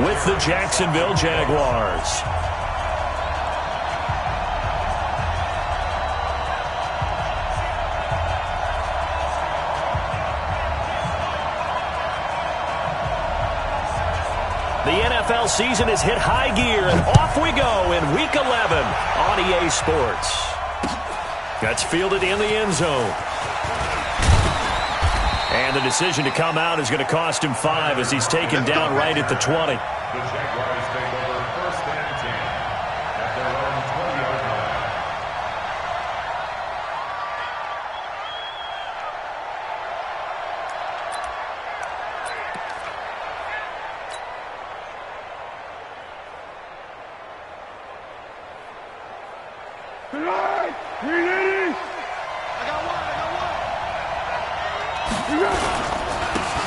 with the Jacksonville Jaguars. The NFL season has hit high gear, and off we go in Week 11 on EA Sports. That's fielded in the end zone. And the decision to come out is going to cost him 5 as he's taken down right at the 20. The Jaguars take over 1st and 10 at their own 20-yard line.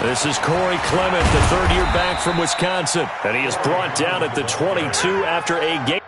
This is Corey Clement, the third-year back from Wisconsin, and he is brought down at the 22 after a game.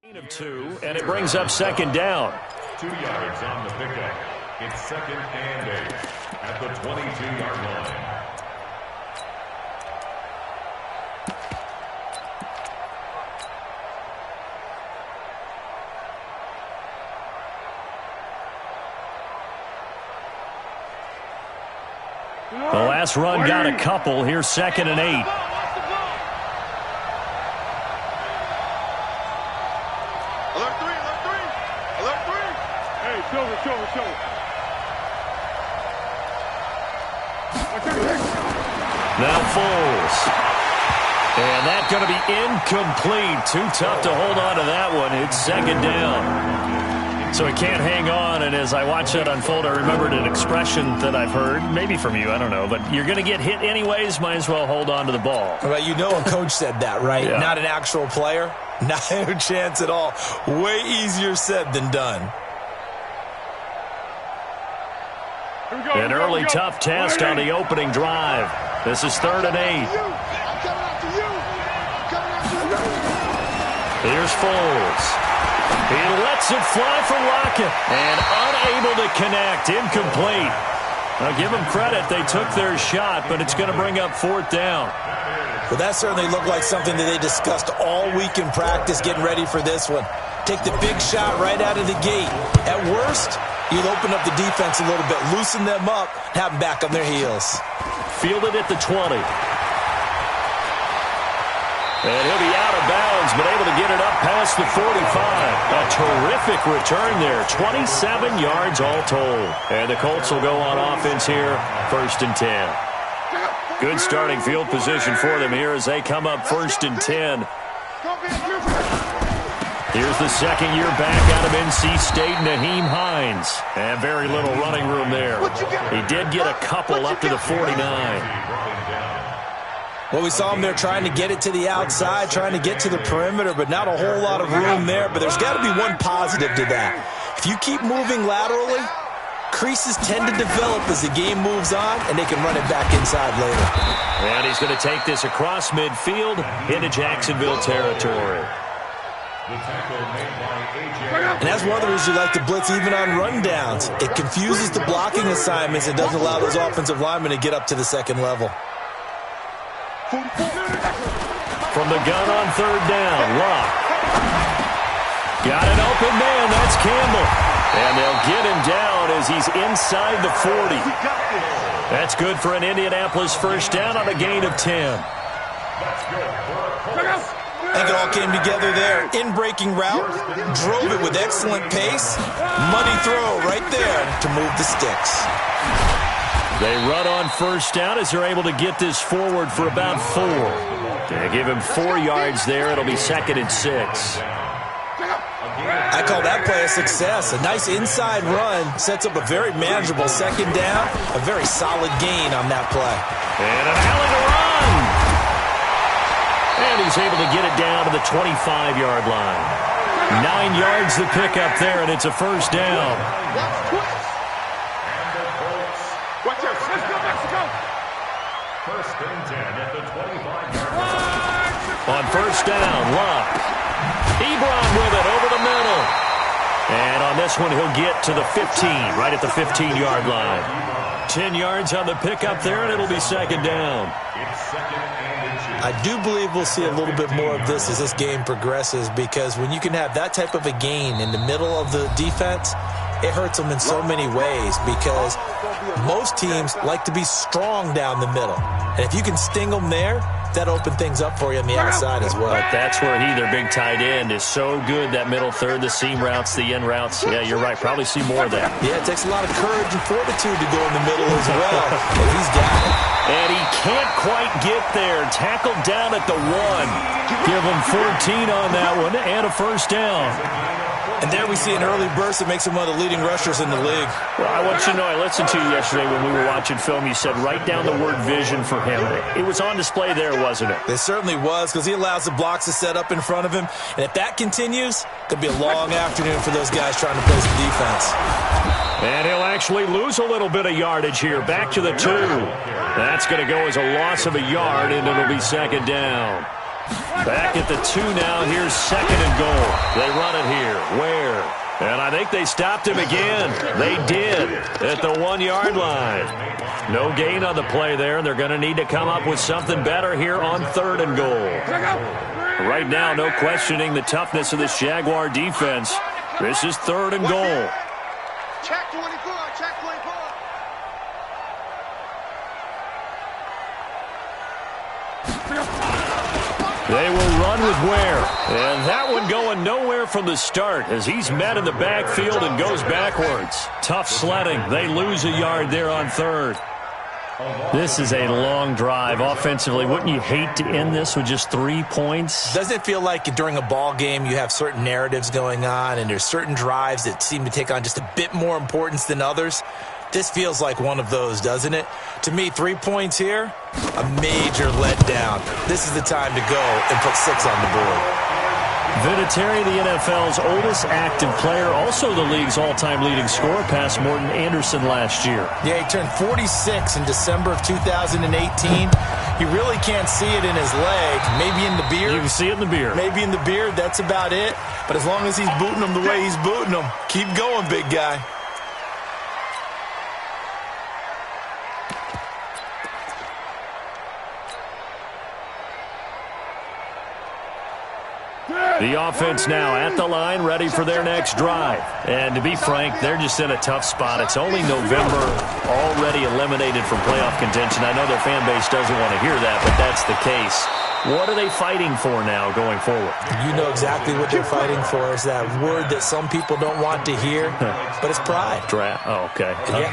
Of 2, and it brings up 2nd down. 2 yards on the pickup. It's 2nd and 8 at the 22-yard line. The last run got a couple. Here's 2nd and 8. Now Foles. And that's going to be incomplete. Too tough to hold on to that one. It's 2nd down. So he can't hang on, and as I watch that unfold, I remembered an expression that I've heard, maybe from you, I don't know, but you're going to get hit anyways, might as well hold on to the ball. Well, you know a coach said that, right? Yeah. Not an actual player. Not a chance at all. Way easier said than done. An early tough test on the opening drive. This is 3rd and 8. Here's Foles. He lets it fly for Lockett. And unable to connect. Incomplete. Now give them credit. They took their shot, but it's going to bring up 4th down. Well, that certainly looked like something that they discussed all week in practice, getting ready for this one. Take the big shot right out of the gate. At worst, you'll open up the defense a little bit, loosen them up, have them back on their heels. Fielded at the 20. And he'll be out of bounds, but able to get it up past the 45. A terrific return there. 27 yards all told. And the Colts will go on offense here, 1st and 10. Good starting field position for them here as they come up 1st and 10. Here's the second year back out of NC State, Naheem Hines. And very little running room there. He did get a couple up to the 49. Well, we saw him there trying to get it to the outside, trying to get to the perimeter, but not a whole lot of room there. But there's got to be one positive to that. If you keep moving laterally, creases tend to develop as the game moves on, and they can run it back inside later. And he's going to take this across midfield into Jacksonville territory. And that's one of the reasons you like to blitz even on rundowns. It confuses the blocking assignments and doesn't allow those offensive linemen to get up to the second level. From the gun on third down, Locke. Got an open man, that's Campbell. And they'll get him down as he's inside the 40. That's good for an Indianapolis first down on a gain of 10. I think it all came together there. In-breaking route, drove it with excellent pace. Money throw right there to move the sticks. They run on first down as they're able to get this forward for about 4. They give him 4 yards there. It'll be 2nd and 6. I call that play a success. A nice inside run sets up a very manageable second down. A very solid gain on that play. And an alley to run. And he's able to get it down to the 25-yard line. 9 yards to pick up there, and it's a first down. First and 10 at the 25-yard line. On first down, Locke. Ebron with it over the middle. And on this one, he'll get to the 15, right at the 15-yard line. 10 yards on the pickup there, and it'll be second down. It's second and 2. I do believe we'll see a little bit more of this as this game progresses, because when you can have that type of a gain in the middle of the defense, it hurts them in so many ways, because most teams like to be strong down the middle. And if you can sting them there, that opens things up for you on the outside as well. But that's where their big tight end, is so good, that middle third, the seam routes, the in routes. Yeah, you're right. Probably see more of that. Yeah, it takes a lot of courage and fortitude to go in the middle as well. And he's got it. And he can't quite get there. Tackled down at the 1. Give him 14 on that one and a first down. And there we see an early burst that makes him one of the leading rushers in the league. Well, I want you to know, I listened to you yesterday when we were watching film. You said write down the word vision for him. It was on display there, wasn't it? It certainly was, because he allows the blocks to set up in front of him. And if that continues, it'll be a long afternoon for those guys trying to play some defense. And he'll actually lose a little bit of yardage here. Back to the 2. That's going to go as a loss of a yard, and it'll be second down. Back at the 2 now. Here's second and goal. They run it here. Where? And I think they stopped him again. They did at the 1-yard line. No gain on the play there, and they're going to need to come up with something better here on third and goal. Right now, no questioning the toughness of this Jaguar defense. This is third and goal. Check 24, check 24. They will run with Ware. And that one going nowhere from the start as he's met in the backfield and goes backwards. Tough sledding. They lose a yard there on third. This is a long drive offensively. Wouldn't you hate to end this with just 3 points? Doesn't it feel like during a ball game you have certain narratives going on and there's certain drives that seem to take on just a bit more importance than others? This feels like one of those, doesn't it? To me, 3 points here, a major letdown. This is the time to go and put 6 on the board. Vinatieri, the NFL's oldest active player, also the league's all-time leading scorer, past Morton Anderson last year. Yeah, he turned 46 in December of 2018. You really can't see it in his leg. Maybe in the beard. You can see it in the beard. Maybe in the beard, that's about it. But as long as he's booting them the way he's booting them, keep going, big guy. The offense now at the line, ready for their next drive. And to be frank, they're just in a tough spot. It's only November, already eliminated from playoff contention. I know their fan base doesn't want to hear that, but that's the case. What are they fighting for now going forward? You know exactly what they're fighting for. Is that word that some people don't want to hear, but it's pride. Draft. Oh, okay. Yeah.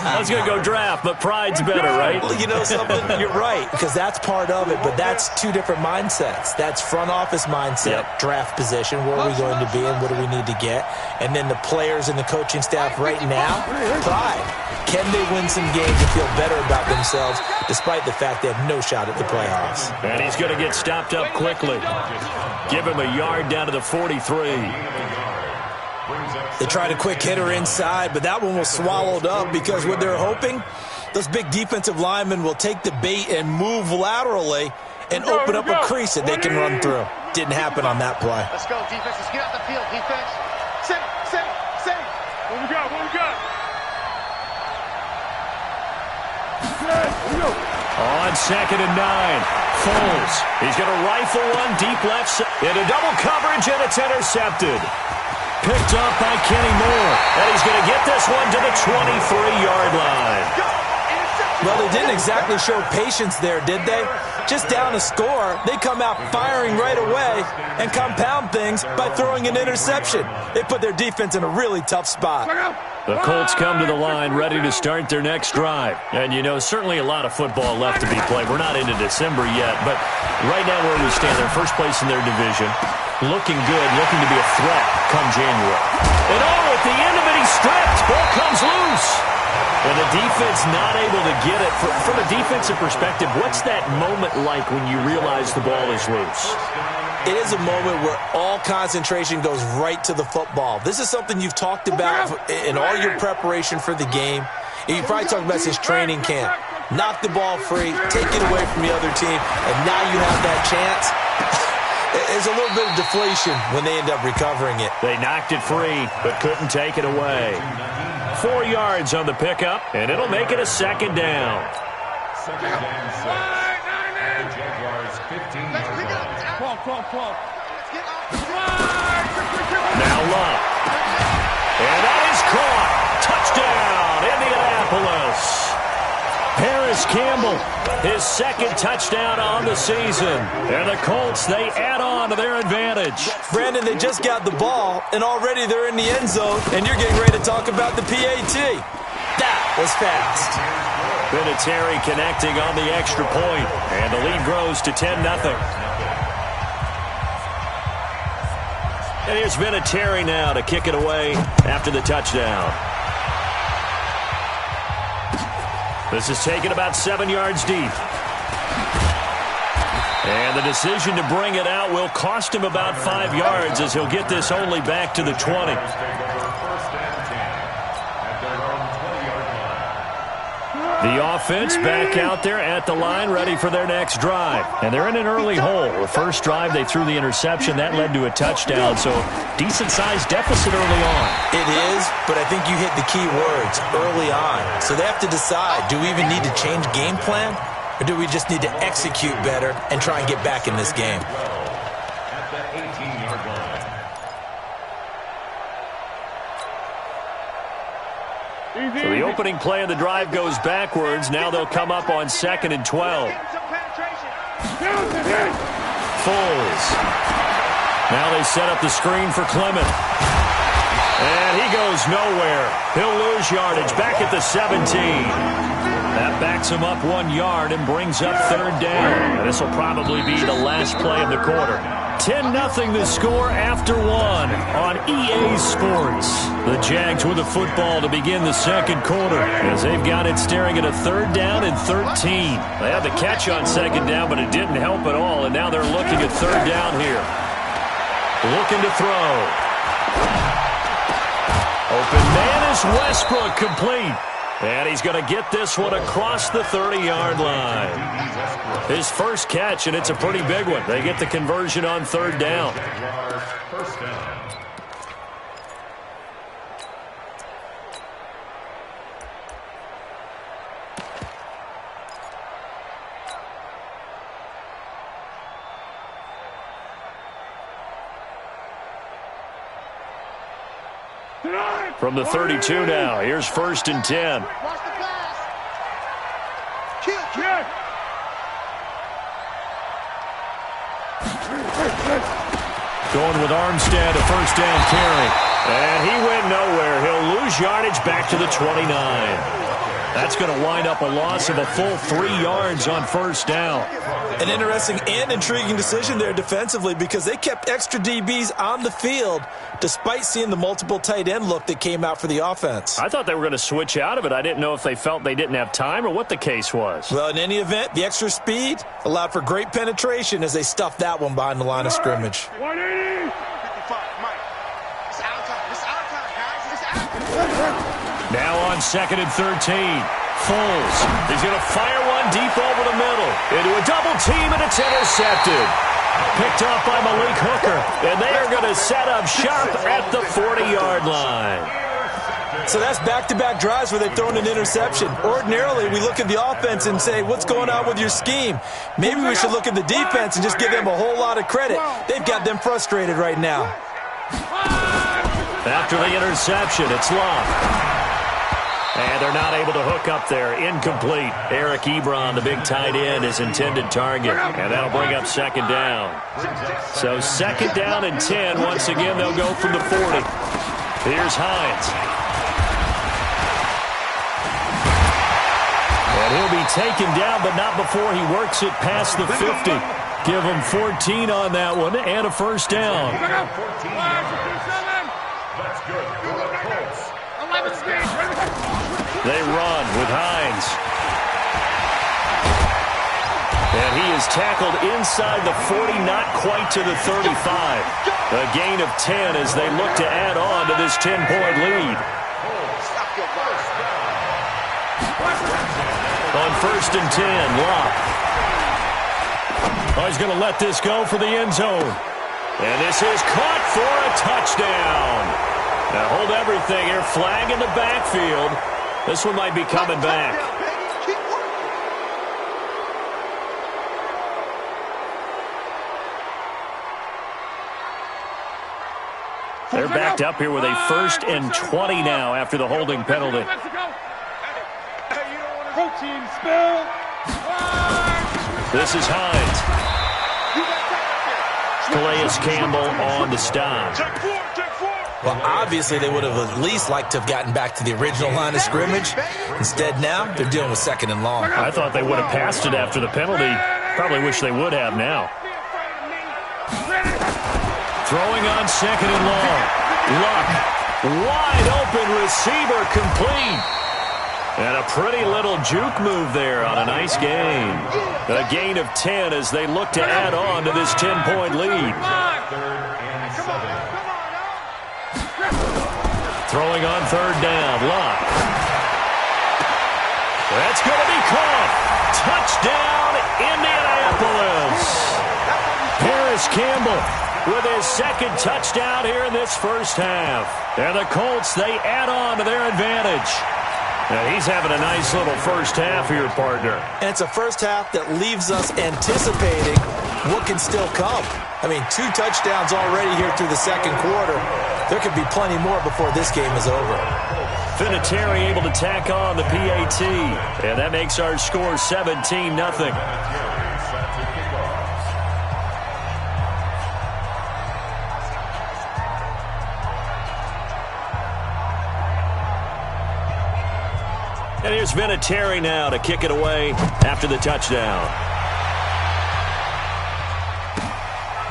I was going to go draft, but pride's better, right? Well, you know something? You're right, because that's part of it, but that's 2 different mindsets. That's front office mindset, draft position. Where are we going to be and what do we need to get? And then the players and the coaching staff right now, pride. Can they win some games and feel better about themselves despite the fact they have no shot at the playoffs? And he's going to get stopped up quickly. Give him a yard down to the 43. They tried a quick hitter inside, but that one was swallowed up because what they're hoping, those big defensive linemen will take the bait and move laterally and open up a crease that they can run through. Didn't happen on that play. Let's go, defense. Let's get out the field, defense. Sit. What we got? On 2nd and 9, Foles. He's going to rifle one deep left side. Into double coverage, and it's intercepted. Picked up by Kenny Moore. And he's going to get this one to the 23-yard line. Well, they didn't exactly show patience there, did they? Just down a score, they come out firing right away and compound things by throwing an interception. They put their defense in a really tough spot. The Colts come to the line ready to start their next drive. And, you know, certainly a lot of football left to be played. We're not into December yet, but right now where we stand, they're first place in their division. Looking good, looking to be a threat come January. And at the end of it, he's stripped. Ball comes loose. And the defense not able to get it. From a defensive perspective, what's that moment like when you realize the ball is loose? It is a moment where all concentration goes right to the football. This is something you've talked about in all your preparation for the game. And you probably talked about since training camp. Knock the ball free, take it away from the other team, and now you have that chance. There's a little bit of deflation when they end up recovering it. They knocked it free, but couldn't take it away. 4 yards on the pickup, and it'll make it a 2nd down. Second and 6. And the Jaguars 15-yard line. Now Love. And that is caught. Touchdown, Indianapolis. Paris Campbell, his 2nd touchdown on the season. And the Colts, they add on to their advantage. Brandon, they just got the ball, and already they're in the end zone, and you're getting ready to talk about the PAT. That was fast. Vinatieri connecting on the extra point, and the lead grows to 10-0. And here's Vinatieri now to kick it away after the touchdown. This is taken about 7 yards deep. And the decision to bring it out will cost him about 5 yards as he'll get this only back to the 20. The offense back out there at the line, ready for their next drive. And they're in an early hole. The first drive, they threw the interception. That led to a touchdown, so decent-sized deficit early on. It is, but I think you hit the key words, early on. So they have to decide, do we even need to change game plan, or do we just need to execute better and try and get back in this game? At the 18-yard line. So the opening play of the drive goes backwards. Now they'll come up on 2nd and 12. Foles. Now they set up the screen for Clement. And he goes nowhere. He'll lose yardage back at the 17. That backs him up 1 yard and brings up 3rd down. And this will probably be the last play of the quarter. 10-0 the score after 1 on EA Sports. The Jags with the football to begin the second quarter as they've got it staring at a 3rd down and 13. They had the catch on 2nd down, but it didn't help at all, and now they're looking at 3rd down here. Looking to throw. Open man is Westbrook, complete. And he's going to get this one across the 30-yard line. His first catch, and it's a pretty big one. They get the conversion on 3rd down. First down. From the 32 now, here's 1st and 10. Watch the pass. Kill. Going with Armstead, a 1st down carry. And he went nowhere. He'll lose yardage back to the 29. That's going to wind up a loss of a full 3 yards on first down. An interesting and intriguing decision there defensively because they kept extra DBs on the field despite seeing the multiple tight end look that came out for the offense. I thought they were going to switch out of it. I didn't know if they felt they didn't have time or what the case was. Well, in any event, the extra speed allowed for great penetration as they stuffed that one behind the line of scrimmage. 180. 55, Mike. It's our time. It's our time, guys. It's our time. Now on 2nd and 13. Foles. He's going to fire one deep over the middle. Into a double team, and it's intercepted. Picked off by Malik Hooker. And they are going to set up shop at the 40-yard line. So that's back-to-back drives where they've thrown an interception. Ordinarily, we look at the offense and say, what's going on with your scheme? Maybe we should look at the defense and just give them a whole lot of credit. They've got them frustrated right now. After the interception, it's Love. And they're not able to hook up there. Incomplete. Eric Ebron, the big tight end, is intended target. And that'll bring up 2nd down. So 2nd down and 10. Once again, they'll go from the 40. Here's Hines. And he'll be taken down, but not before he works it past the 50. Give him 14 on that one and a first down. That's good for the Colts. They run with Hines. And he is tackled inside the 40, not quite to the 35. A gain of 10 as they look to add on to this 10-point lead. On 1st and 10, Locke. Oh, he's going to let this go for the end zone. And this is caught for a touchdown. Now hold everything here. Flag in the backfield. This one might be coming back. They're backed up here with a 1st and 20 now after the holding penalty. This is Hines. Calais Campbell on the stop. Well, obviously, they would have at least liked to have gotten back to the original line of scrimmage. Instead, now, they're dealing with 2nd and long. I thought they would have passed it after the penalty. Probably wish they would have now. Throwing on 2nd and long. Luck. Wide open receiver complete. And a pretty little juke move there on a nice gain. A gain of 10 as they look to add on to this 10-point lead. Throwing on 3rd down, Locke. That's going to be caught. Touchdown, Indianapolis. Harris Campbell with his 2nd touchdown here in this first half. And the Colts, they add on to their advantage. Now he's having a nice little first half here, partner. And it's a first half that leaves us anticipating what can still come. I mean, 2 touchdowns already here through the 2nd quarter. There could be plenty more before this game is over. Vinatieri able to tack on the PAT. And that makes our score 17-0. And here's Vinatieri now to kick it away after the touchdown.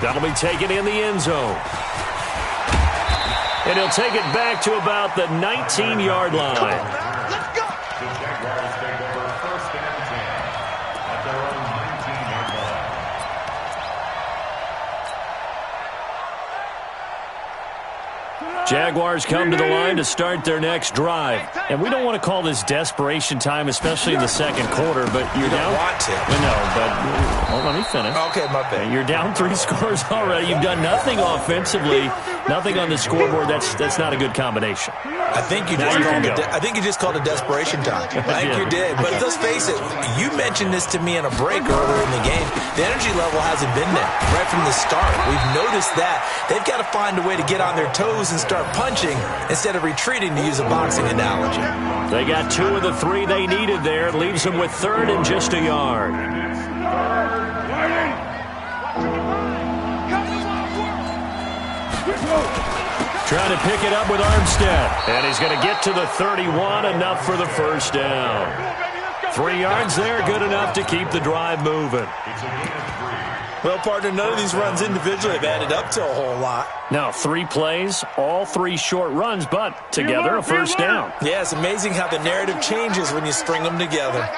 That'll be taken in the end zone. And he'll take it back to about the 19-yard line. Let's go. The Jaguars take over 1st and 10 at their own 19-yard line. Jaguars come to the line to start their next drive. And we don't want to call this desperation time, especially in the 2nd quarter, but you're down. Want to. No, but well, let me finish. Okay, my bad. You're down 3 scores already. You've done nothing offensively, nothing on the scoreboard. That's not a good combination. I think you just called it desperation time. I think you did. But let's face it, you mentioned this to me in a break earlier in the game. The energy level hasn't been there right from the start. We've noticed that. They've got to find a way to get on their toes and start punching instead of retreating, to use a boxing analogy. They got 2 of the 3 they needed there. It leaves them with 3rd and just a yard. Trying to pick it up with Armstead. And he's going to get to the 31, enough for the first down. 3 yards there, good enough to keep the drive moving. Well, partner, none of these runs individually have added up to a whole lot. Now, 3 plays, all 3 short runs, but together a first down. Yeah, it's amazing how the narrative changes when you string them together.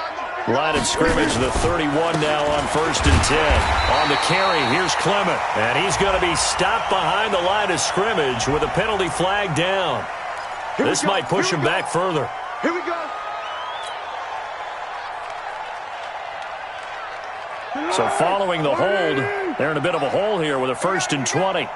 Line of scrimmage, the 31 now on 1st and 10. On the carry, here's Clement. And he's going to be stopped behind the line of scrimmage with a penalty flag down. This might push him back further. Here we go. So following the hold, they're in a bit of a hole here with a 1st and 20.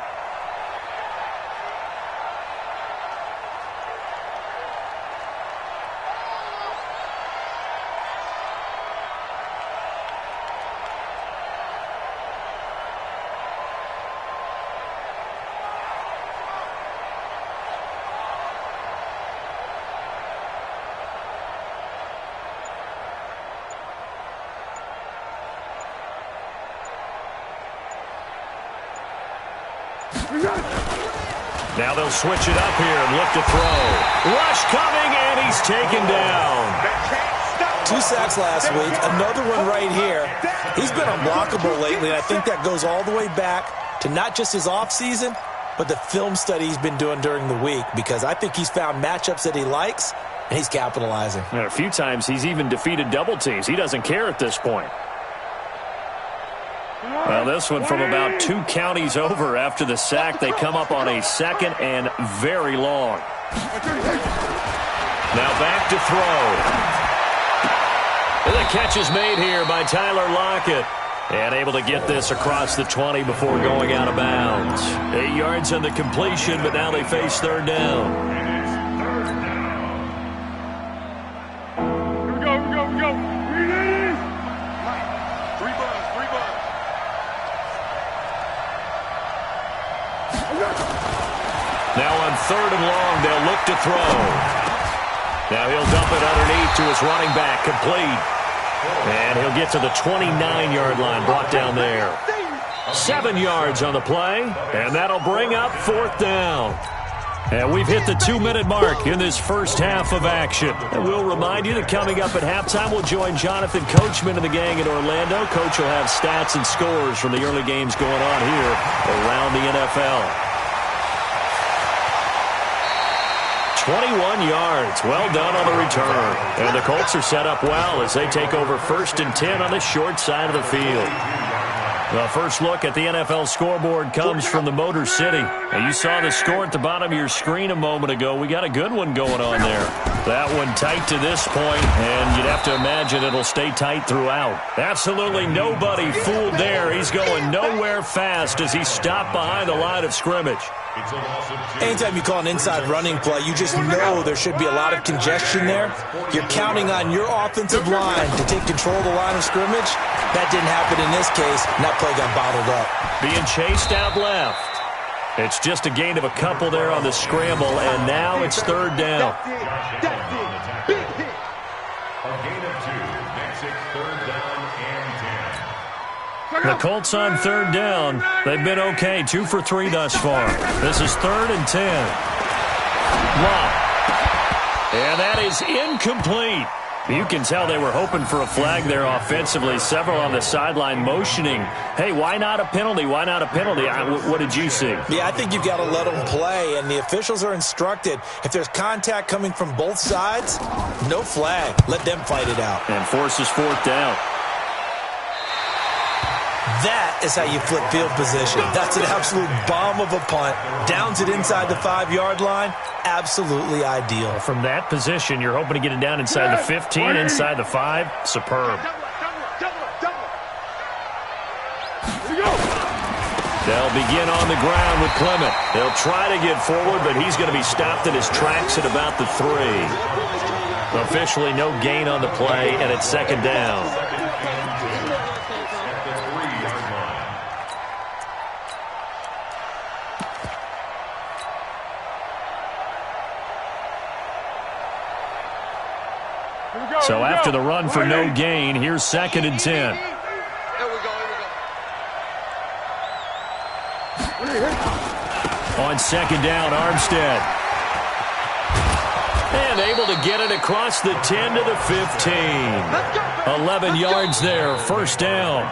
Now they'll switch it up here and look to throw. Rush coming, and he's taken down. 2 sacks last week, another one right here. He's been unblockable lately, and I think that goes all the way back to not just his offseason, but the film study he's been doing during the week, because I think he's found matchups that he likes, and he's capitalizing. And a few times he's even defeated double teams. He doesn't care at this point. Well, this one from about 2 counties over after the sack. They come up on a 2nd and very long. Now back to throw. The catch is made here by Tyler Lockett. And able to get this across the 20 before going out of bounds. 8 yards on the completion, but now they face 3rd down. Now on 3rd and long, they'll look to throw. Now he'll dump it underneath to his running back, complete. And he'll get to the 29-yard line, brought down there. 7 yards on the play, and that'll bring up 4th down. And we've hit the 2-minute mark in this first half of action. And we'll remind you that coming up at halftime, we'll join Jonathan Coachman and the gang in Orlando. Coach will have stats and scores from the early games going on here around the NFL. 21 yards. Well done on the return. And the Colts are set up well as they take over 1st and 10 on the short side of the field. The first look at the NFL scoreboard comes from the Motor City. And you saw the score at the bottom of your screen a moment ago. We got a good one going on there. That one tight to this point, and you'd have to imagine it'll stay tight throughout. Absolutely nobody fooled there. He's going nowhere fast as he stopped behind the line of scrimmage. Anytime you call an inside running play, you just know there should be a lot of congestion there. You're counting on your offensive line to take control of the line of scrimmage. That didn't happen in this case, and that play got bottled up. Being chased out left. It's just a gain of a couple there on the scramble, and now it's 3rd down. That's it. Big hit. A gain of 2 makes it 3rd down and 10. The Colts on 3rd down. They've been okay, 2 for 3 thus far. This is 3rd and 10. Long. And that is incomplete. You can tell they were hoping for a flag there offensively. Several on the sideline motioning, hey, why not a penalty? Why not a penalty? What did you see? Yeah, I think you've got to let them play, and the officials are instructed, if there's contact coming from both sides, no flag. Let them fight it out. And forces 4th down. That is how you flip field position. That's an absolute bomb of a punt. Downs it inside the 5-yard line. Absolutely ideal. From that position, you're hoping to get it down inside the 15, inside the 5. Superb. They'll begin on the ground with Clement. They'll try to get forward, but he's going to be stopped in his tracks at about the 3. Officially no gain on the play, and it's 2nd down. So after the run for no gain, here's 2nd and 10. Here we go. On second down, Armstead. And able to get it across the 10 to the 15. 11 yards there, first down.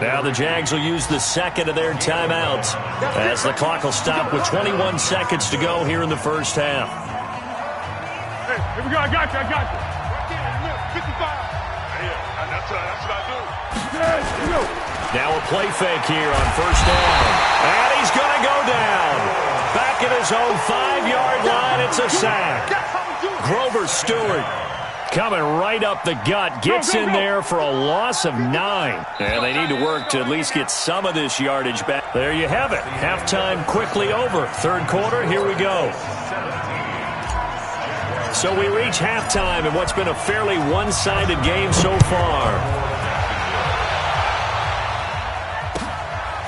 Now the Jags will use the second of their timeouts as the clock will stop with 21 seconds to go here in the first half. Hey, here we go. I got you. Right there in the middle. 55. Yeah, that's what I do. Here we go. Now a play fake here on first down. And he's going to go down. Back at his own 5-yard line, it's a sack. Grover Stewart coming right up the gut, gets in there for a loss of 9. And they need to work to at least get some of this yardage back. There you have it. Halftime quickly over. Third quarter, here we go. So we reach halftime in what's been a fairly one-sided game so far.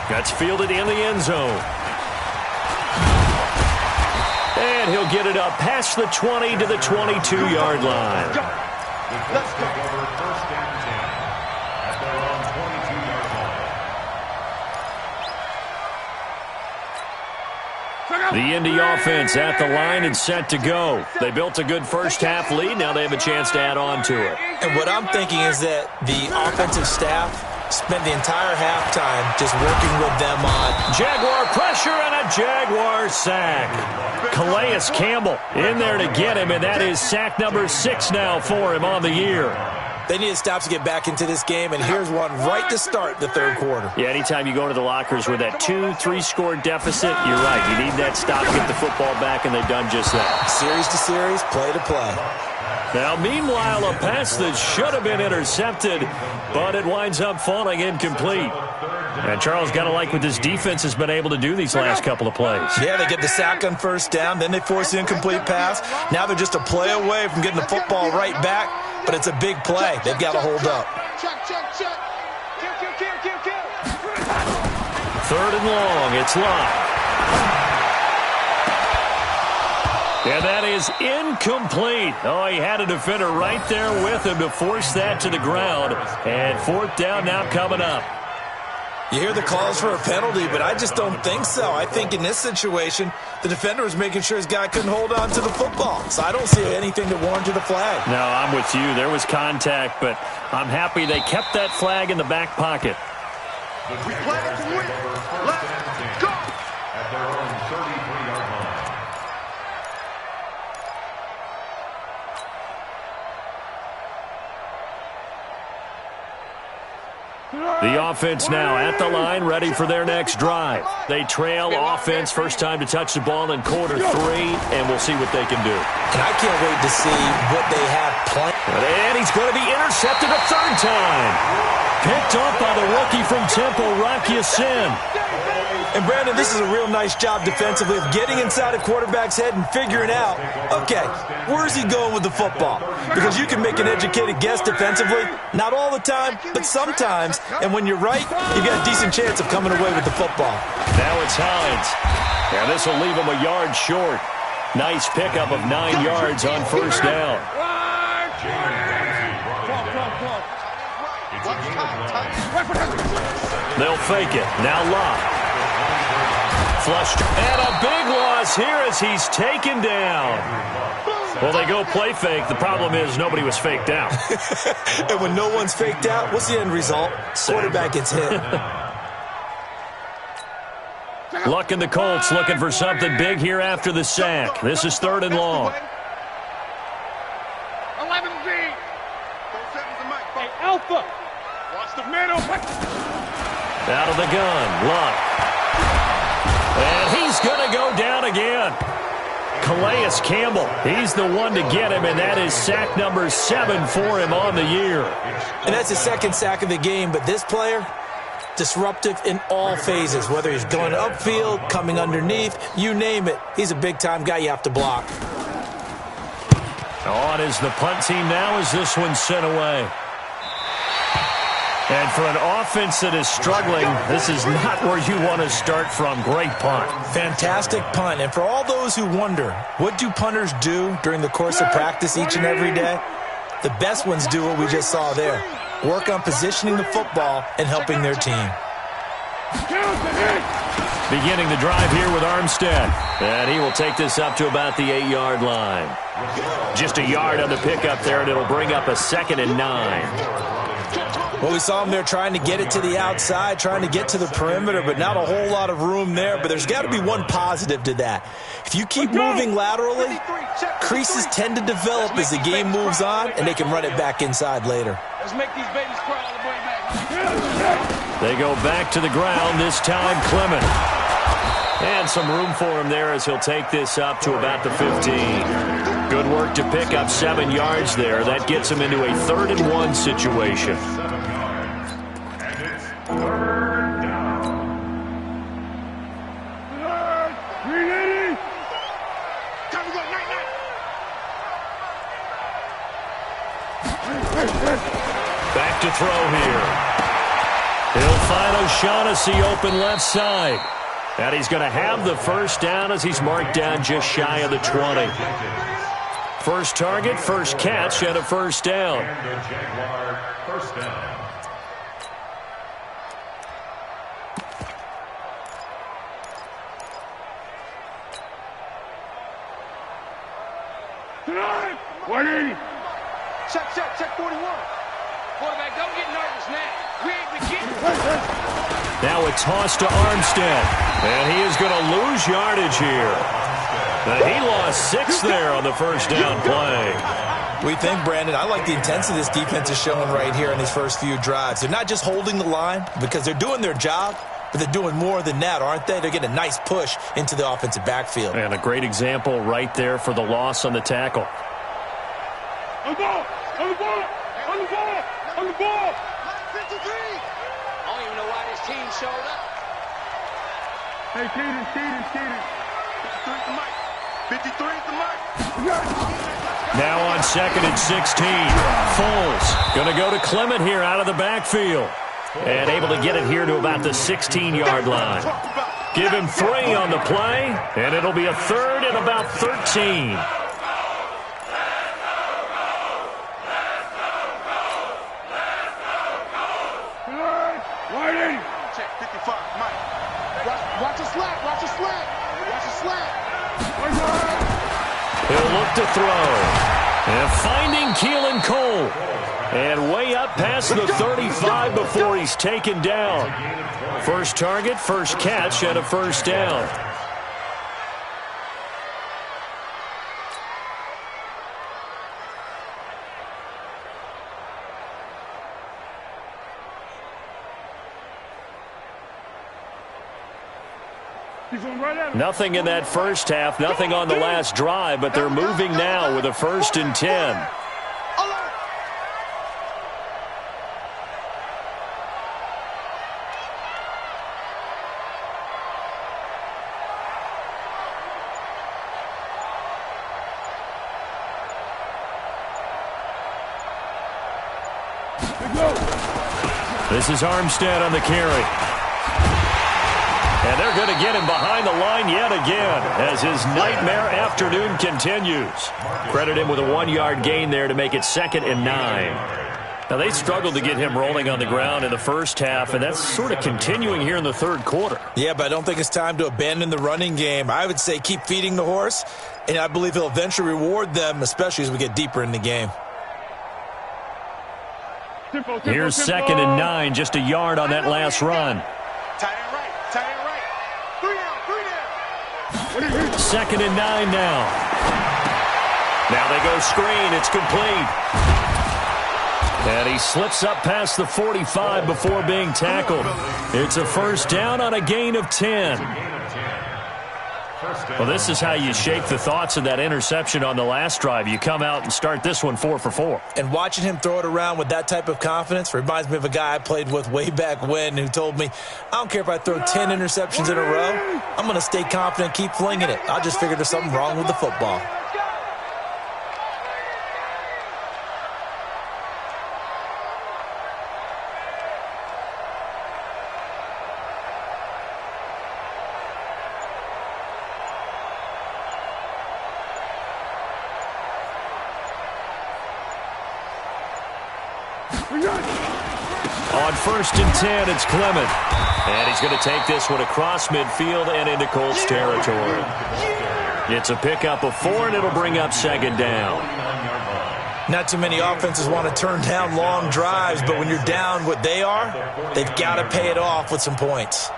That's fielded in the end zone. And he'll get it up past the 20 to the 22-yard line. Let's go. First and 10 at their own 22-yard line. The Indy offense at the line and set to go. They built a good first half lead. Now they have a chance to add on to it. And what I'm thinking is that the offensive staff spent the entire halftime just working with them on Jaguar pressure and a Jaguar sack. Calais Campbell in there to get him, and that is sack number 6 now for him on the year. They need to stop to get back into this game, and here's one right to start the third quarter. Yeah, anytime you go to the lockers with that 2-3 score deficit, you're right. You need that stop to get the football back, and they've done just that. Series to series, play to play. Now, meanwhile, a pass that should have been intercepted, but it winds up falling incomplete. And Charles, got to like what this defense has been able to do these last couple of plays. Yeah, they get the sack on first down, then they force the incomplete pass. Now they're just a play away from getting the football right back, but it's a big play. They've got to hold up. Check. Kill. Third and long, it's locked. And that is incomplete. Oh, he had a defender right there with him to force that to the ground. And fourth down now coming up. You hear the calls for a penalty, but I just don't think so. I think in this situation, the defender was making sure his guy couldn't hold on to the football. So I don't see anything to warrant a flag. No, I'm with you. There was contact, but I'm happy they kept that flag in the back pocket. We play it to win. Let's go. At their own 33-yard line. The offense now at the line, ready for their next drive. They trail offense, first time to touch the ball in quarter 3, and we'll see what they can do. And I can't wait to see what they have planned. And he's going to be intercepted a third time. Picked up by the rookie from Temple, Rocky Sin. And, Brandon, this is a real nice job defensively of getting inside a quarterback's head and figuring out, okay, where's he going with the football? Because you can make an educated guess defensively, not all the time, but sometimes. And when you're right, you've got a decent chance of coming away with the football. Now it's Hines. And this will leave him a yard short. Nice pickup of 9 yards on first down. They'll fake it. Now Locke. Flushed. And a big loss here as he's taken down. Well, they go play fake. The problem is nobody was faked out. And when no one's faked out, what's the end result? Quarterback gets hit. Luck and the Colts looking for something big here after the sack. This is third and long. 11B. Hey, Alpha. Watch the middle. Out of the gun. Luck. And he's going to go down again. Calais Campbell, he's the one to get him, and that is sack number 7 for him on the year. And that's his second sack of the game, but this player, disruptive in all phases, whether he's going upfield, coming underneath, you name it. He's a big-time guy you have to block. On is the punt team now as this one's sent away. And for an offense that is struggling, this is not where you want to start from. Great punt. Fantastic punt. And for all those who wonder, what do punters do during the course of practice each and every day? The best ones do what we just saw there. Work on positioning the football and helping their team. Beginning the drive here with Armstead. And he will take this up to about the 8-yard line. Just a yard on the pickup there, and it'll bring up a 2nd and 9. Well, we saw him there trying to get it to the outside, trying to get to the perimeter, but not a whole lot of room there. But there's got to be one positive to that. If you keep moving laterally, creases tend to develop as the game moves on, and they can run it back inside later. Let's make these babies crawl all the way back. They go back to the ground, this time Clement. And some room for him there as he'll take this up to about the 15. Good work to pick up 7 yards there. That gets him into a 3rd and 1 situation. And it's 3rd down. Time to go, night. Back to throw here. He'll find O'Shaughnessy open left side. And he's going to have the first down as he's marked down just shy of the 20. First target, first catch, and a first down. And the Jaguar first down. Tonight, 180. Check 41. Quarterback, don't get nervous now. We ain't beginning. Now a toss to Armstead. And he is going to lose yardage here. He lost 6 there on the first down play. We think, Brandon, I like the intensity this defense is showing right here in these first few drives. They're not just holding the line because they're doing their job, but they're doing more than that, aren't they? They're getting a nice push into the offensive backfield. And a great example right there for the loss on the tackle. On the ball. On the ball. On the ball. On the ball. 53. I don't even know why this team showed up. Hey, Keaton. 53 is the mic. 53 is the mic. Now on 2nd and 16. Foles going to go to Clement here out of the backfield. And able to get it here to about the 16-yard line. Give him 3 on the play, and it'll be a 3rd and about 13. Check 55, Mike. Watch a slack. Watch a slack. He'll look to throw. And finding Keelan Cole. And way up past the 35 before he's taken down. First target, first catch, and a first down. Nothing in that first half, nothing on the last drive, but they're moving now with a 1st and 10. This is Armstead on the carry. And they're going to get him behind the line yet again as his nightmare afternoon continues. Credit him with a 1-yard gain there to make it 2nd and 9. Now, they struggled to get him rolling on the ground in the first half, and that's sort of continuing here in the 3rd quarter. Yeah, but I don't think it's time to abandon the running game. I would say keep feeding the horse, and I believe he'll eventually reward them, especially as we get deeper in the game. Here's 2nd and 9, just a yard on that last run. Tight end right. 3 down. 2nd and 9 now. Now they go screen. It's complete. And he slips up past the 45 before being tackled. It's a first down on a gain of 10. Well, this is how you shake the thoughts of that interception on the last drive. You come out and start this one 4 for 4. And watching him throw it around with that type of confidence reminds me of a guy I played with way back when who told me, I don't care if I throw 10 interceptions in a row. I'm going to stay confident, keep flinging it. I just figured there's something wrong with the football. On first and 10, it's Clement. And he's going to take this one across midfield and into Colts territory. It's a pickup of 4, and it'll bring up second down. Not too many offenses want to turn down long drives, but when you're down what they are, they've got to pay it off with some points.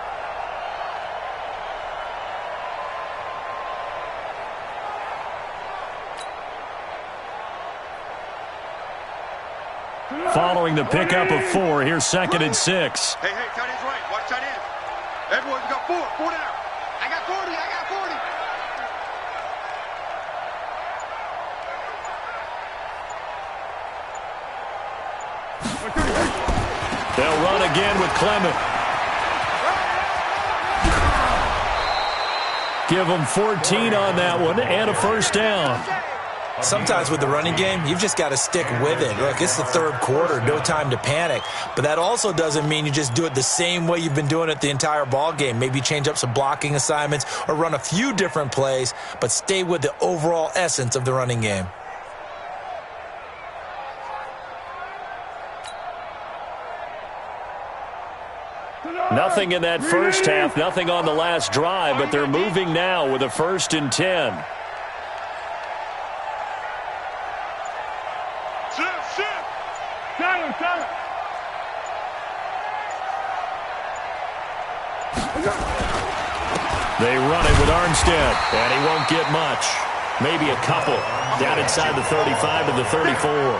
Following the pickup of 4, here's second and 6. Hey, tight end's right. Watch tight ends. Everyone, we got 4 down. I got 40. They'll run again with Clement. Give them 14 on that one and a first down. Sometimes with the running game, you've just got to stick with it. Look, it's the third quarter, no time to panic. But that also doesn't mean you just do it the same way you've been doing it the entire ball game. Maybe change up some blocking assignments or run a few different plays, but stay with the overall essence of the running game. Nothing in that first half, nothing on the last drive, but they're moving now with a first and 10. They run it with Armstead, and he won't get much. Maybe a couple. Down inside the 35 to the 34.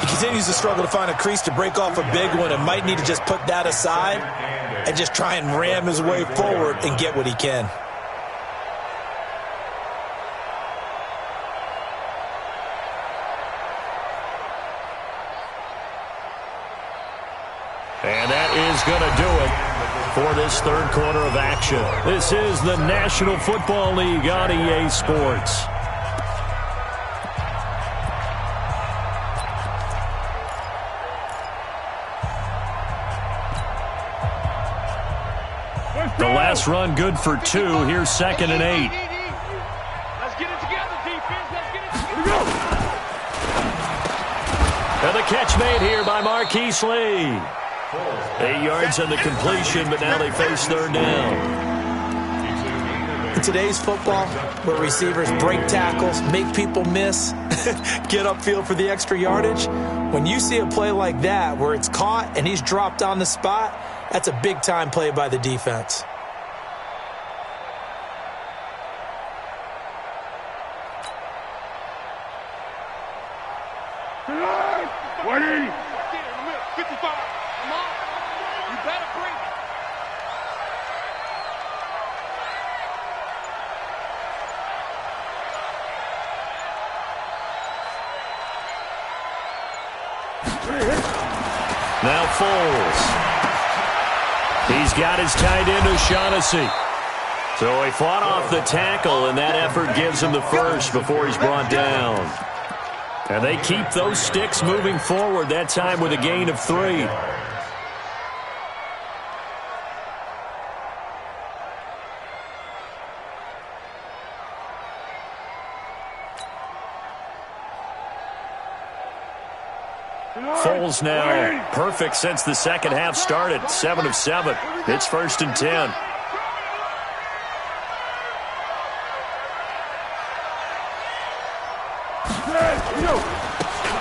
He continues to struggle to find a crease to break off a big one and might need to just put that aside and just try and ram his way forward and get what he can. And that is going to do it for this third quarter of action. This is the National Football League on EA Sports. The last run good for 2. Here's second and 8. Let's get it together, defense. Let's get it together. And the catch made here by Marquise Lee. 8 yards on the completion, but now they face third down. In today's football, where receivers break tackles, make people miss, get upfield for the extra yardage, when you see a play like that where it's caught and he's dropped on the spot, that's a big-time play by the defense. Wait! 55. Come on. You better bring it. Now Foles. He's got his tight end O'Shaughnessy. So he fought off the tackle, and that effort gives him the first before he's brought down. And they keep those sticks moving forward, that time with a gain of 3. Foles now perfect since the second half started. 7 of 7. It's first and 10.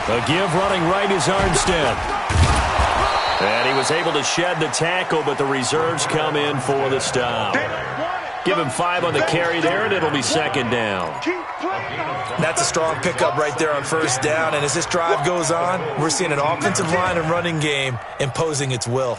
A give running right is Armstead. And he was able to shed the tackle, but the reserves come in for the stop. Give him 5 on the carry there, and it'll be second down. That's a strong pickup right there on first down, and as this drive goes on, we're seeing an offensive line and running game imposing its will.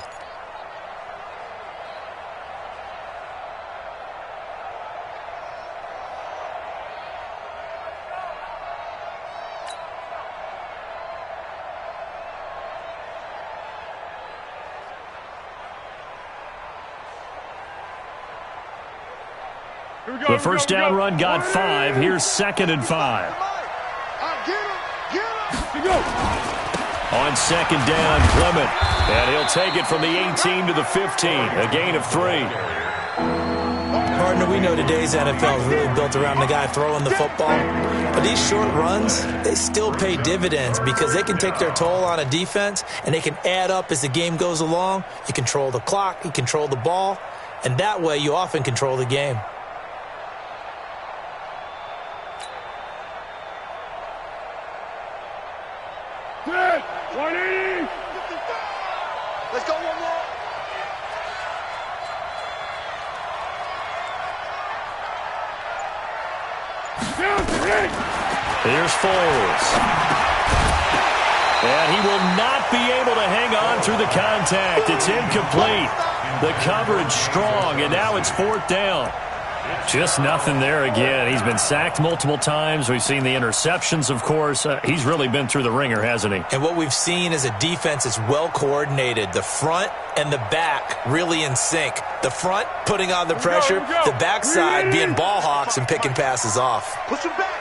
The first down run got 5. Here's second and 5. On second down, Clement. And he'll take it from the 18 to the 15. A gain of 3. Partner, we know today's NFL is really built around the guy throwing the football. But these short runs, they still pay dividends because they can take their toll on a defense and they can add up as the game goes along. You control the clock, you control the ball, and that way you often control the game. Good. 180. Let's go one more. Down to hit. Here's Foles. And he will not be able to hang on through the contact. It's incomplete. The coverage strong, and now it's 4th down. Just nothing there again. He's been sacked multiple times. We've seen the interceptions, of course. He's really been through the ringer, hasn't he? And what we've seen is a defense that's well coordinated. The front and the back really in sync. The front putting on the pressure, the backside being ball hawks and picking passes off. Push him back.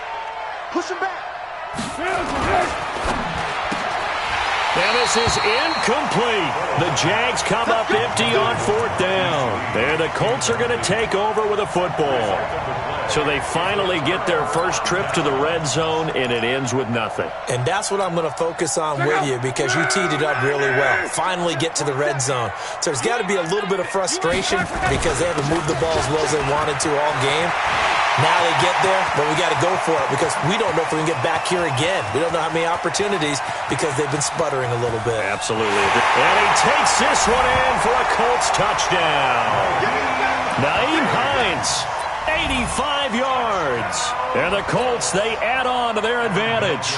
Push him back. Down to hit. And this is incomplete. The Jags come up empty on 4th down. And the Colts are going to take over with a football. So they finally get their first trip to the red zone, and it ends with nothing. And that's what I'm going to focus on with you because you teed it up really well. Finally get to the red zone. So there's got to be a little bit of frustration because they haven't moved the ball as well as they wanted to all game. Now they get there, but we got to go for it because we don't know if we can get back here again. We don't know how many opportunities because they've been sputtering a little bit. Absolutely. And he takes this one in for a Colts touchdown. Nyheim Hines, 85 yards. And the Colts, they add on to their advantage.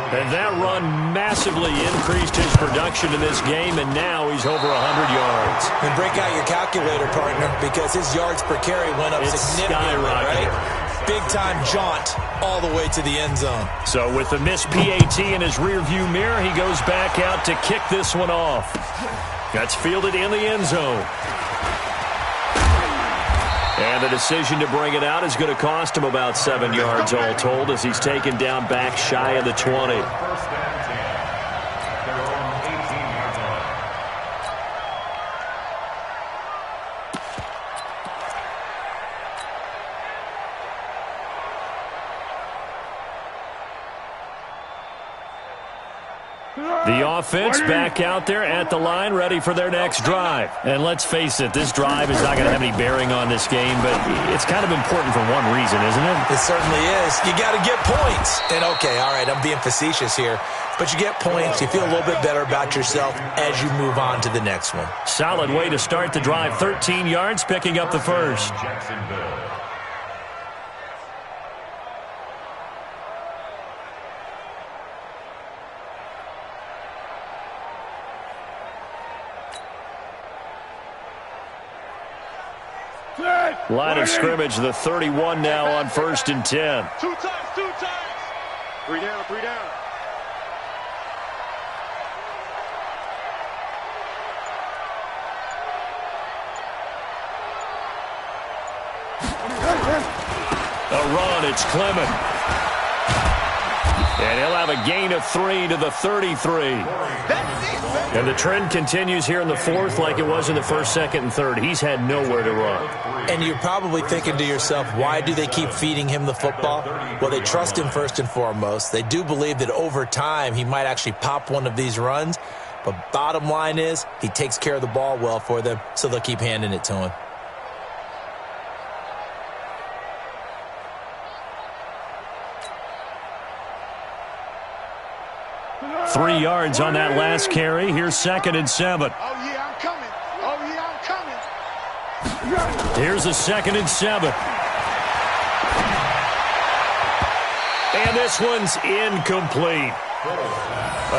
And that run massively increased his production in this game, and now he's over 100 yards. And break out your calculator, partner, because his yards per carry went up significantly, right? Big-time jaunt all the way to the end zone. So with the missed PAT in his rearview mirror, he goes back out to kick this one off. That's fielded in the end zone. And the decision to bring it out is going to cost him about 7 yards all told as he's taken down back shy of the 20. The offense back out there at the line, ready for their next drive. And let's face it, this drive is not going to have any bearing on this game, but it's kind of important for one reason, isn't it? It certainly is. You got to get points. And, okay, all right, I'm being facetious here, but you get points. You feel a little bit better about yourself as you move on to the next one. Solid way to start the drive. 13 yards, picking up the first. Jacksonville. Line of scrimmage, the 31 now on 1st and 10. Two times. 3 down, 3 down. A run, it's Clement. And he'll have a gain of 3 to the 33. And the trend continues here in the 4th like it was in the 1st, 2nd, and 3rd. He's had nowhere to run. And you're probably thinking to yourself, why do they keep feeding him the football? Well, they trust him first and foremost. They do believe that over time he might actually pop one of these runs. But bottom line is he takes care of the ball well for them, so they'll keep handing it to him. Three yards on that last carry. Here's 2nd and 7. Oh, yeah, I'm coming. Oh, yeah, I'm coming. Here's a 2nd and 7. And this one's incomplete.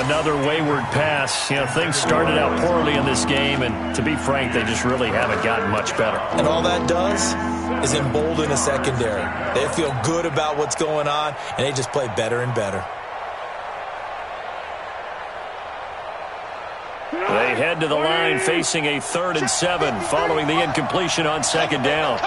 Another wayward pass. You know, things started out poorly in this game, and to be frank, they just really haven't gotten much better. And all that does is embolden the secondary. They feel good about what's going on, and they just play better and better. They head to the line facing a 3rd and 7 following the incompletion on 2nd down.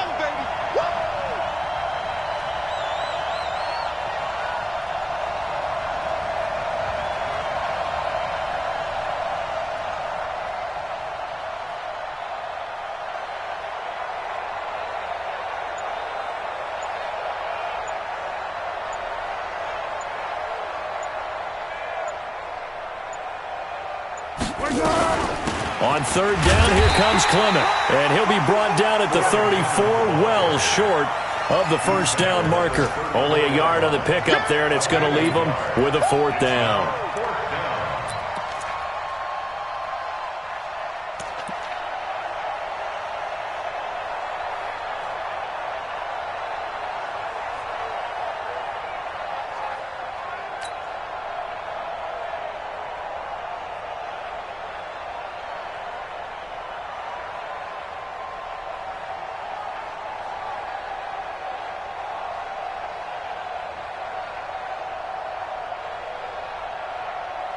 On third down, here comes Clement. And he'll be brought down at the 34, well short of the first down marker. Only a yard on the pickup there, and it's going to leave them with a fourth down.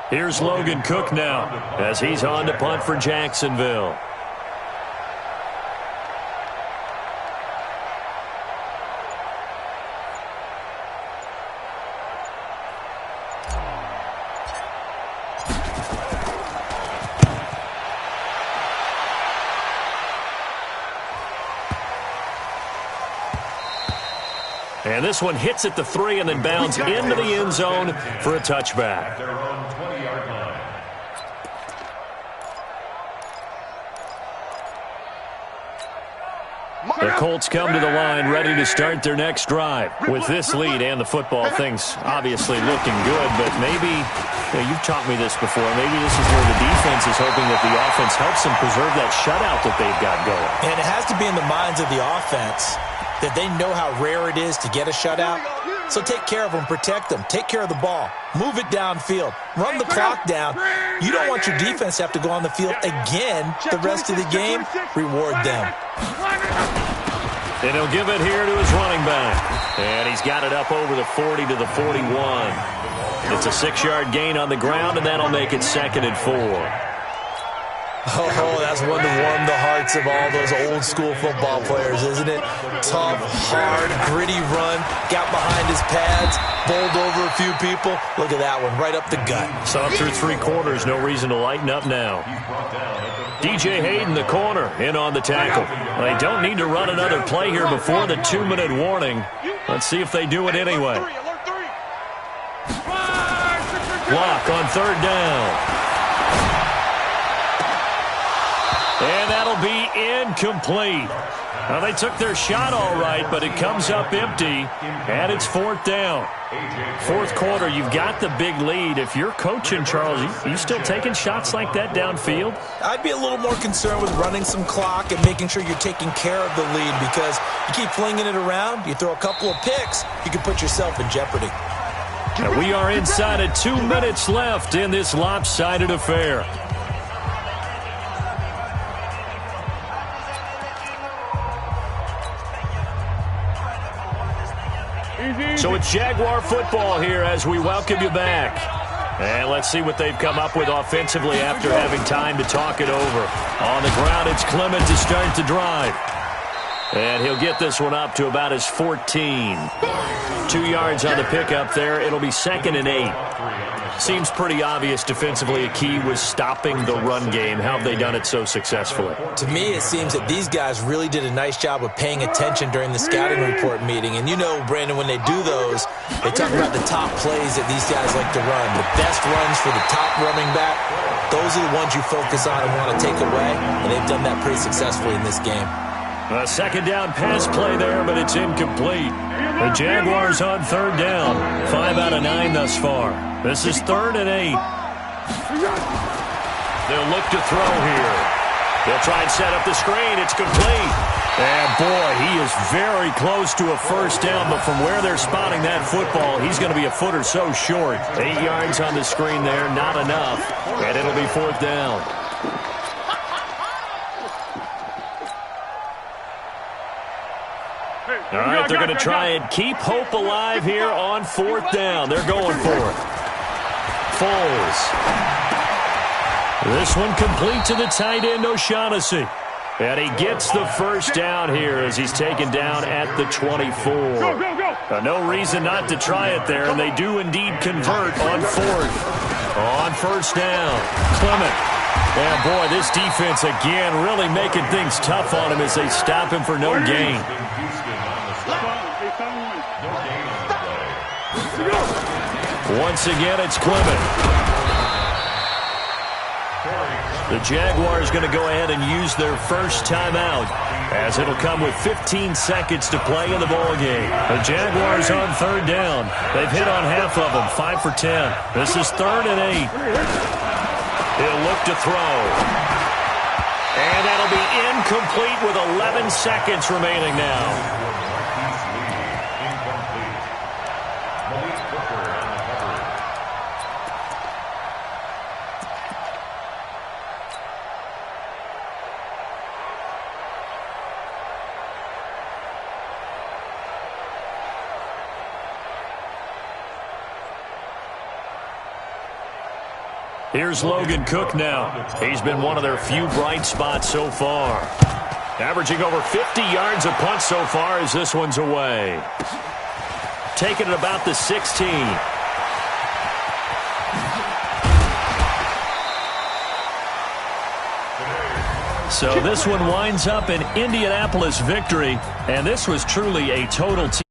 Here's Logan Cook now as he's on to punt for Jacksonville. And this one hits at the 3 and then bounds into the end zone for a touchback. Their own 20-yard line. The Colts come to the line ready to start their next drive. With this lead and the football, things obviously looking good, but maybe, you've taught me this before, maybe this is where the defense is hoping that the offense helps them preserve that shutout that they've got going. And it has to be in the minds of the offense that they know how rare it is to get a shutout. So take care of them, protect them, take care of the ball, move it downfield, run the clock down. You don't want your defense to have to go on the field again the rest of the game. Reward them. And he'll give it here to his running back. And he's got it up over the 40 to the 41. It's a 6-yard gain on the ground, and that'll make it 2nd and 4. Oh, that's one to warm the hearts of all those old-school football players, isn't it? Tough, hard, gritty run, got behind his pads, bowled over a few people. Look at that one, right up the gut. So through 3 quarters, no reason to lighten up now. DJ Hayden, the corner, in on the tackle. They don't need to run another play here before the 2-minute warning. Let's see if they do it anyway. Block on third down. And that'll be incomplete. Now, they took their shot all right, but it comes up empty, and it's 4th down. 4th quarter, you've got the big lead. If you're coaching, Charles, you still taking shots like that downfield? I'd be a little more concerned with running some clock and making sure you're taking care of the lead, because you keep flinging it around, you throw a couple of picks, you can put yourself in jeopardy. And we are inside of 2 minutes left in this lopsided affair. So it's Jaguar football here as we welcome you back. And let's see what they've come up with offensively after having time to talk it over. On the ground, it's Clement to start the drive. And he'll get this one up to about his 14. 2 yards on the pickup there. It'll be 2nd and 8. Seems pretty obvious defensively a key was stopping the run game. How have they done it so successfully? To me, it seems that these guys really did a nice job of paying attention during the scouting report meeting. And you know, Brandon, when they do those, they talk about the top plays that these guys like to run. The best runs for the top running back, those are the ones you focus on and want to take away. And they've done that pretty successfully in this game. A 2nd down pass play there, but it's incomplete. The Jaguars on third down. 5 out of 9 thus far. This is 3rd and 8. They'll look to throw here. They'll try and set up the screen. It's complete. And, boy, he is very close to a first down, but from where they're spotting that football, he's going to be a foot or so short. 8 yards on the screen there, not enough. And it'll be 4th down. All right, they're going to try and keep hope alive here on 4th down. They're going for it. Foles. This one complete to the tight end, O'Shaughnessy. And he gets the first down here as he's taken down at the 24. No reason not to try it there, and they do indeed convert on 4th. On first down, Clement. And, boy, this defense again really making things tough on him as they stop him for no gain. Once again, it's Clement. The Jaguars going to go ahead and use their first timeout, as it'll come with 15 seconds to play in the ballgame. The Jaguars on third down. They've hit on half of them, 5 for 10. This is 3rd and 8. He'll look to throw. And that'll be incomplete with 11 seconds remaining now. Here's Logan Cook now. He's been one of their few bright spots so far. Averaging over 50 yards a punt so far as this one's away. Taking it about the 16. So this one winds up an Indianapolis victory, and this was truly a total team.